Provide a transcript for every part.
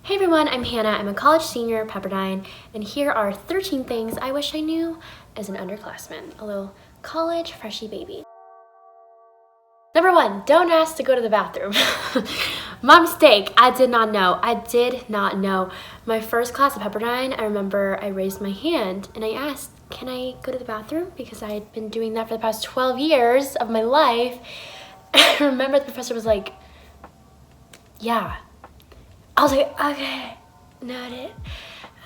Hey everyone, I'm Hannah. I'm a college senior at Pepperdine, and here are 13 things I wish I knew as an underclassman, a little college freshie baby. Number 1, don't ask to go to the bathroom. My mistake, I did not know. My first class at Pepperdine, I remember I raised my hand and I asked, can I go to the bathroom? Because I had been doing that for the past 12 years of my life. I remember the professor was like, yeah. I was like, okay, noted.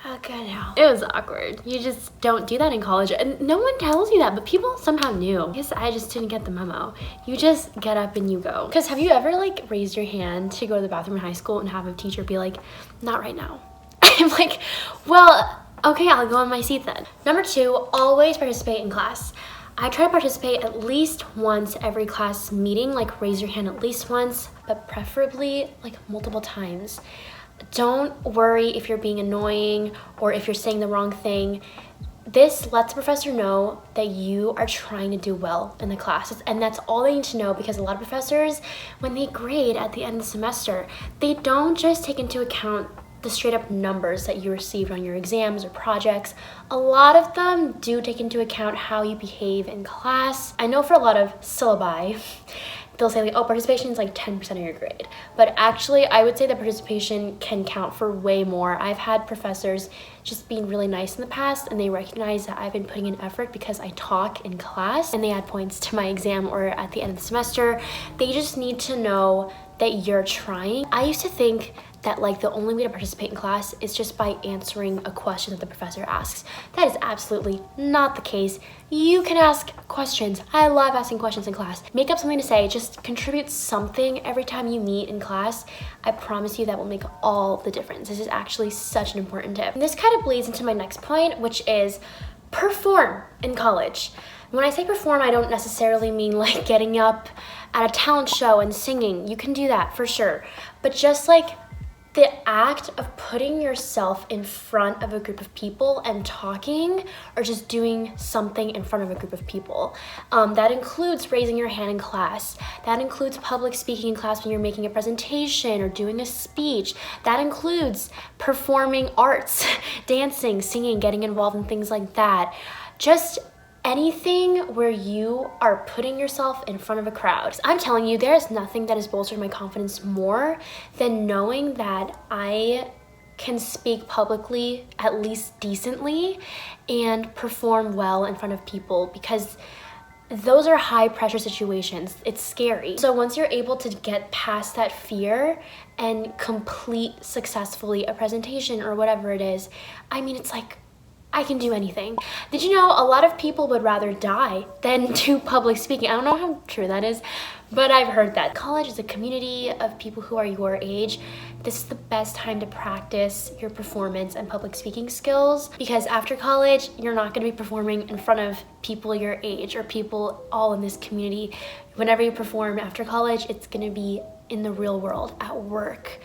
Okay, now. It was awkward. You just don't do that in college. And no one tells you that, but people somehow knew. I guess I just didn't get the memo. You just get up and you go. Because have you ever raised your hand to go to the bathroom in high school and have a teacher be like, not right now? I'm like, well, okay, I'll go on my seat then. Number 2, always participate in class. I try to participate at least once every class meeting, raise your hand at least once, but preferably multiple times. Don't worry if you're being annoying or if you're saying the wrong thing. This lets the professor know that you are trying to do well in the classes, and that's all they need to know, because a lot of professors, when they grade at the end of the semester, they don't just take into account the straight up numbers that you received on your exams or projects. A lot of them do take into account how you behave in class. I know for a lot of syllabi, they'll say participation is 10% of your grade. But actually, I would say that participation can count for way more. I've had professors just being really nice in the past, and they recognize that I've been putting in effort because I talk in class, and they add points to my exam or at the end of the semester. They just need to know that you're trying. I used to think that the only way to participate in class is just by answering a question that the professor asks. That is absolutely not the case. You can ask questions. I love asking questions in class. Make up something to say, just contribute something every time you meet in class. I promise you that will make all the difference. This is actually such an important tip. And this kind of bleeds into my next point, which is perform in college. When I say perform, I don't necessarily mean getting up at a talent show and singing. You can do that for sure. But just the act of putting yourself in front of a group of people and talking, or just doing something in front of a group of people. That includes raising your hand in class. That includes public speaking in class when you're making a presentation or doing a speech. That includes performing arts, dancing, singing, getting involved in things like that. Just anything where you are putting yourself in front of a crowd. I'm telling you, there is nothing that has bolstered my confidence more than knowing that I can speak publicly at least decently and perform well in front of people, because those are high pressure situations. It's scary. So once you're able to get past that fear and complete successfully a presentation or whatever it is, it's I can do anything. Did you know a lot of people would rather die than do public speaking? I don't know how true that is, but I've heard that. College is a community of people who are your age. This is the best time to practice your performance and public speaking skills, because after college, you're not gonna be performing in front of people your age or people all in this community. Whenever you perform after college, it's gonna be in the real world, at work,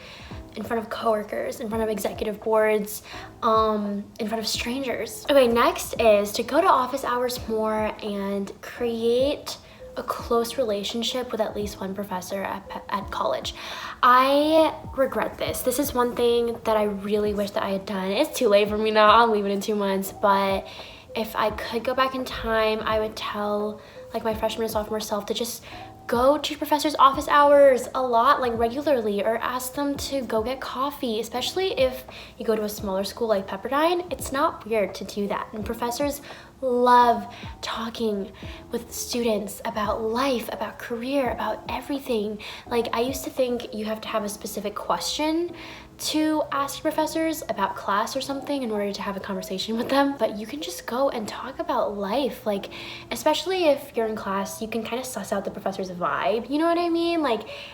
in front of coworkers, in front of executive boards, in front of strangers. Okay, next is to go to office hours more and create a close relationship with at least one professor at college. I regret this. This is one thing that I really wish that I had done. It's too late for me now. I'll leave it in 2 months, but if I could go back in time, I would tell my freshman and sophomore self to just go to your professor's office hours a lot, regularly, or ask them to go get coffee, especially if you go to a smaller school like Pepperdine. It's not weird to do that. And professors love talking with students about life, about career, about everything. I used to think you have to have a specific question to ask professors about class or something in order to have a conversation with them, but you can just go and talk about life. Especially if you're in class, you can kind of suss out the professor's vibe, you know what I mean?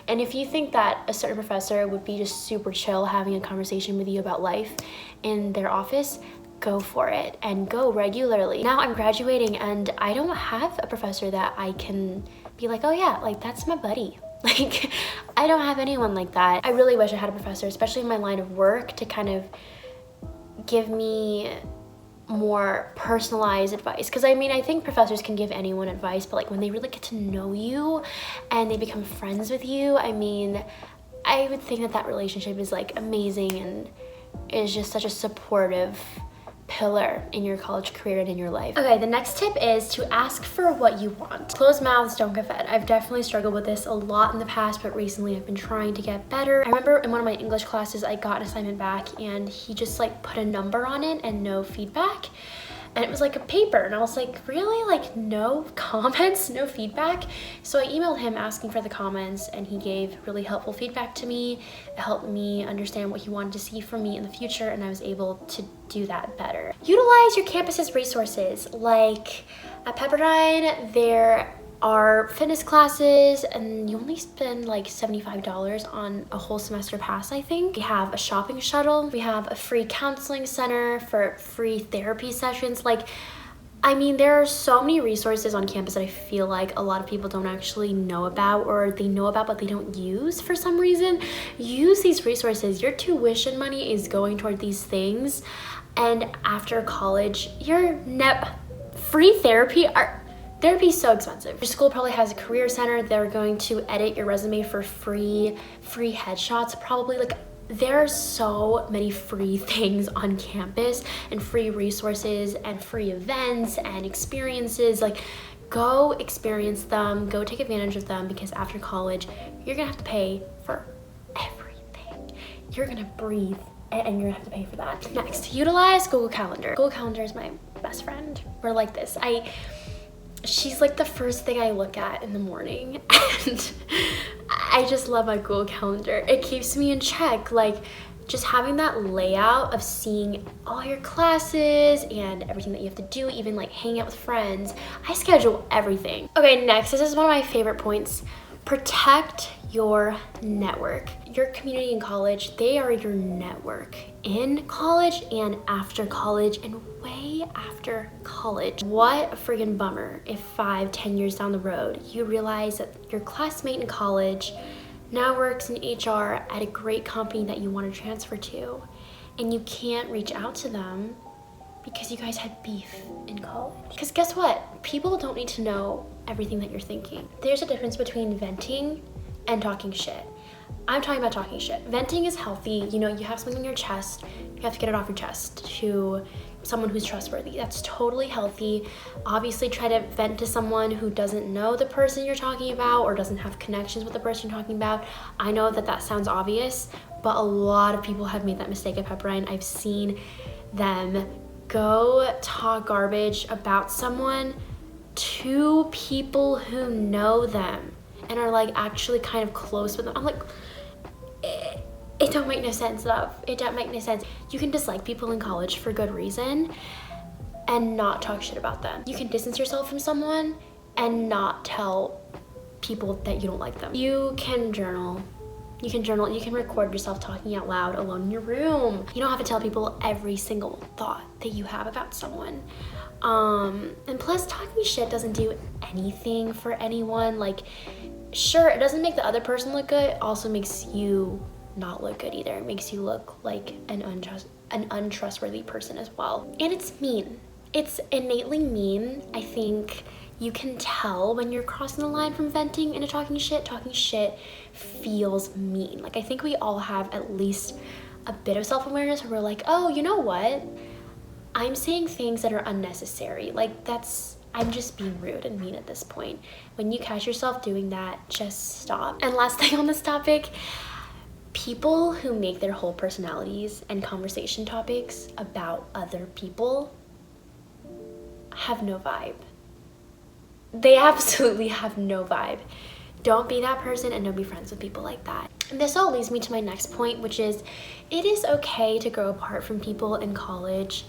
And if you think that a certain professor would be just super chill having a conversation with you about life in their office, go for it and go regularly. Now I'm graduating and I don't have a professor that I can be oh yeah, that's my buddy. I don't have anyone like that. I really wish I had a professor, especially in my line of work, to kind of give me more personalized advice. Because I think professors can give anyone advice, but when they really get to know you and they become friends with you, I would think that that relationship is like amazing and is just such a supportive pillar in your college career and in your life. Okay, the next tip is to ask for what you want. Closed mouths don't get fed. I've definitely struggled with this a lot in the past, but recently I've been trying to get better. I remember in one of my English classes, I got an assignment back and he just like put a number on it and no feedback. And it was like a paper, and I was like, really? Like no comments, no feedback? So I emailed him asking for the comments, and he gave really helpful feedback to me. It helped me understand what he wanted to see from me in the future, and I was able to do that better. Utilize your campus's resources. Like at Pepperdine, there are fitness classes, and you only spend like $75 on a whole semester pass, I think. We have a shopping shuttle. We have a free counseling center for free therapy sessions. Like, I mean, there are so many resources on campus that I feel like a lot of people don't actually know about, or they know about but they don't use for some reason. Use these resources. Your tuition money is going toward these things, and after college, your free therapy Therapy is so expensive. Your school probably has a career center. They're going to edit your resume for free headshots probably. Like, there are so many free things on campus and free resources and free events and experiences. Like, go experience them, go take advantage of them, because after college, you're gonna have to pay for everything. You're gonna breathe and you're gonna have to pay for that. Next, utilize Google Calendar. Google Calendar is my best friend. We're like this. She's like the first thing I look at in the morning, and I just love my Google Calendar. It keeps me in check. Like, just having that layout of seeing all your classes and everything that you have to do, even like hanging out with friends. I schedule everything. Okay, next, this is one of my favorite points. Protect your network. Your community in college, they are your network in college and after college and way after college. What a friggin' bummer if 5-10 years down the road, you realize that your classmate in college now works in HR at a great company that you want to transfer to, and you can't reach out to them because you guys had beef in college. Because guess what? People don't need to know everything that you're thinking. There's a difference between venting and talking shit. I'm talking about talking shit. Venting is healthy. You know, you have something on your chest, you have to get it off your chest to someone who's trustworthy. That's totally healthy. Obviously, try to vent to someone who doesn't know the person you're talking about or doesn't have connections with the person you're talking about. I know that that sounds obvious, but a lot of people have made that mistake at Pepperdine. I've seen them go talk garbage about someone to people who know them and are like actually kind of close with them. I'm like, it don't make no sense, love. It don't make no sense. You can dislike people in college for good reason and not talk shit about them. You can distance yourself from someone and not tell people that you don't like them. You can journal. You can record yourself talking out loud alone in your room. You don't have to tell people every single thought that you have about someone. And plus, talking shit doesn't do anything for anyone. Like, sure, it doesn't make the other person look good, it also makes you not look good either. It makes you look like an untrustworthy person as well. And it's mean. It's innately mean. I think you can tell when you're crossing the line from venting into talking shit. Talking shit feels mean. Like, I think we all have at least a bit of self-awareness where we're like, oh, you know what? I'm saying things that are unnecessary. Like, I'm just being rude and mean at this point. When you catch yourself doing that, just stop. And last thing on this topic, people who make their whole personalities and conversation topics about other people have no vibe. They absolutely have no vibe. Don't be that person and don't be friends with people like that. And this all leads me to my next point, which is it is okay to grow apart from people in college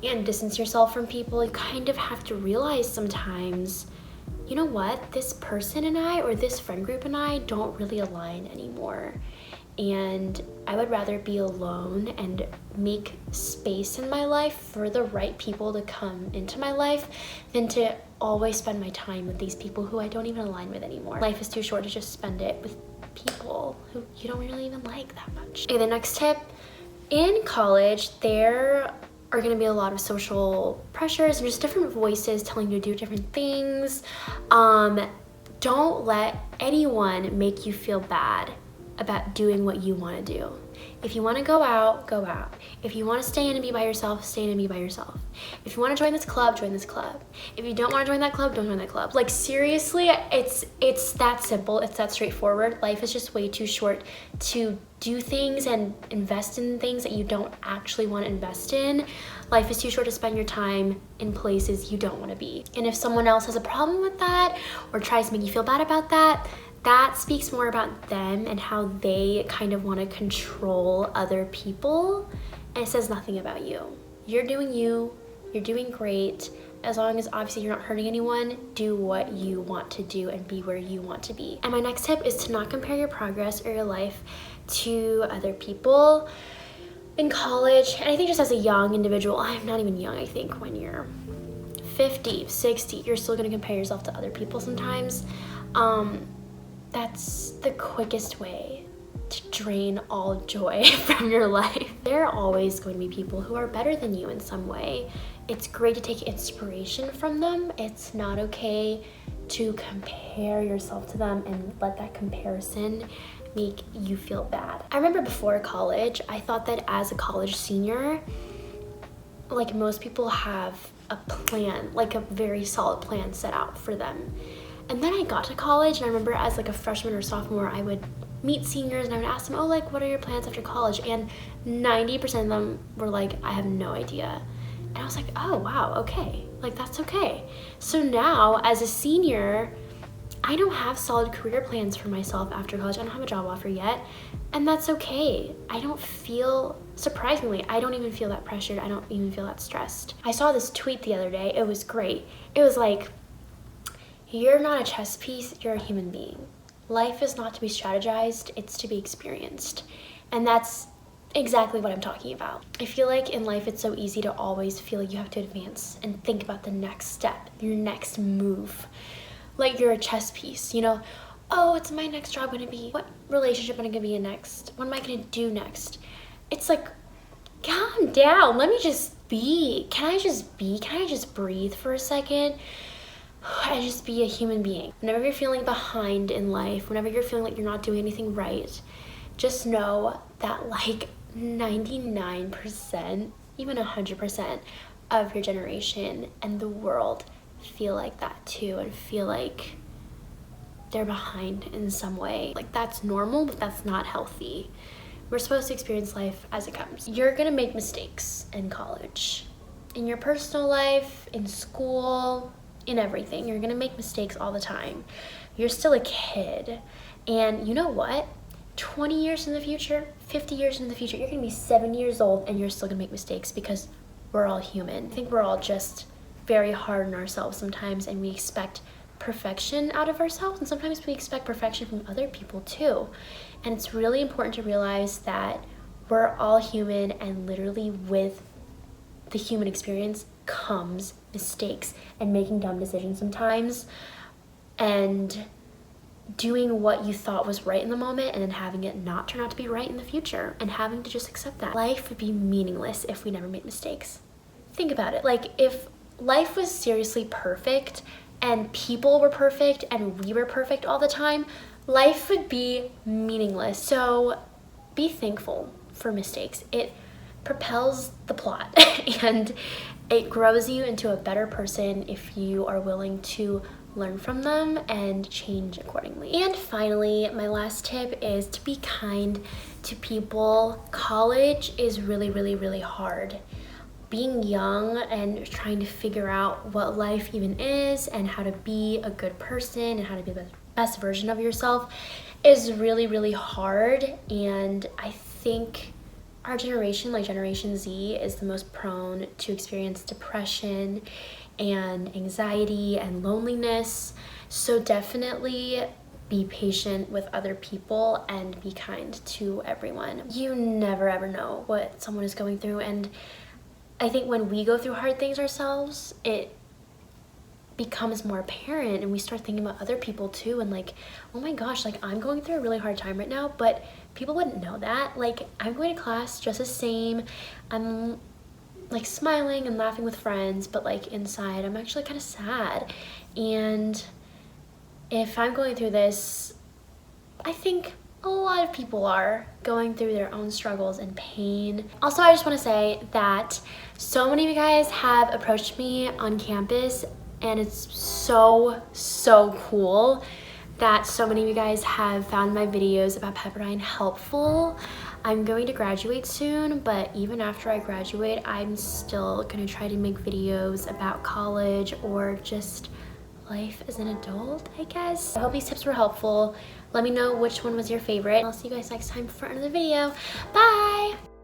and distance yourself from people. You kind of have to realize sometimes, you know what, this person and I, or this friend group and I, don't really align anymore. And I would rather be alone and make space in my life for the right people to come into my life than to always spend my time with these people who I don't even align with anymore. Life is too short to just spend it with people who you don't really even like that much. Okay, the next tip, in college, there are gonna be a lot of social pressures and just different voices telling you to do different things. Don't let anyone make you feel bad about doing what you want to do. If you want to go out, go out. If you want to stay in and be by yourself, stay in and be by yourself. If you want to join this club, join this club. If you don't want to join that club, don't join that club. Like, seriously, it's that simple. It's that straightforward. Life is just way too short to do things and invest in things that you don't actually want to invest in. Life is too short to spend your time in places you don't want to be. And if someone else has a problem with that or tries to make you feel bad about that, that speaks more about them and how they kind of want to control other people, and it says nothing about you. You're doing great. As long as obviously you're not hurting anyone, do what you want to do and be where you want to be. And my next tip is to not compare your progress or your life to other people. In college, and I think just as a young individual, I'm not even young, I think when you're 50, 60, you're still gonna compare yourself to other people sometimes. That's the quickest way to drain all joy from your life. There are always going to be people who are better than you in some way. It's great to take inspiration from them. It's not okay to compare yourself to them and let that comparison make you feel bad. I remember before college, I thought that as a college senior, like most people have a plan, like a very solid plan set out for them. And then I got to college, and I remember as like a freshman or sophomore, I would meet seniors and I would ask them, oh, like, what are your plans after college? And 90% of them were like, I have no idea. And I was like, oh, wow, okay. Like, that's okay. So now, as a senior, I don't have solid career plans for myself after college. I don't have a job offer yet, and that's okay. I don't feel, surprisingly, I don't even feel that pressured. I don't even feel that stressed. I saw this tweet the other day. It was great. It was like, you're not a chess piece, you're a human being. Life is not to be strategized, it's to be experienced. And that's exactly what I'm talking about. I feel like in life it's so easy to always feel like you have to advance and think about the next step, your next move. Like you're a chess piece, you know? Oh, what's my next job gonna be? What relationship am I gonna be in next? What am I gonna do next? It's like, calm down, let me just be. Can I just be? Can I just breathe for a second? And just be a human being. Whenever you're feeling behind in life, whenever you're feeling like you're not doing anything right, just know that like 99%, even 100% of your generation and the world feel like that too, and feel like they're behind in some way. Like that's normal, but that's not healthy. We're supposed to experience life as it comes. You're gonna make mistakes in college, in your personal life, in school, in everything. You're gonna make mistakes all the time. You're still a kid. And you know what? 20 years in the future, 50 years in the future, you're gonna be 7 years old and you're still gonna make mistakes because we're all human. I think we're all just very hard on ourselves sometimes, and we expect perfection out of ourselves, and sometimes we expect perfection from other people too. And it's really important to realize that we're all human, and literally with the human experience comes mistakes and making dumb decisions sometimes, and doing what you thought was right in the moment and then having it not turn out to be right in the future, and having to just accept that. Life would be meaningless if we never made mistakes. Think about it. Like if life was seriously perfect and people were perfect and we were perfect all the time, life would be meaningless. So be thankful for mistakes. It propels the plot and it grows you into a better person if you are willing to learn from them and change accordingly. And finally, my last tip is to be kind to people. College is really, really, really hard. Being young and trying to figure out what life even is and how to be a good person and how to be the best version of yourself is really, really hard. And I think our generation, like Generation Z, is the most prone to experience depression and anxiety and loneliness. So definitely be patient with other people and be kind to everyone. You never ever know what someone is going through, and I think when we go through hard things ourselves, it becomes more apparent, and we start thinking about other people too, and like, oh my gosh, like I'm going through a really hard time right now, but people wouldn't know that. Like I'm going to class just the same, I'm like smiling and laughing with friends, but like inside I'm actually kind of sad. And if I'm going through this, I think a lot of people are going through their own struggles and pain. Also, I just want to say that so many of you guys have approached me on campus, and it's so cool that so many of you guys have found my videos about Pepperdine helpful. I'm going to graduate soon, but even after I graduate, I'm still gonna try to make videos about college or just life as an adult, I guess. I hope these tips were helpful. Let me know which one was your favorite. I'll see you guys next time for another video. Bye!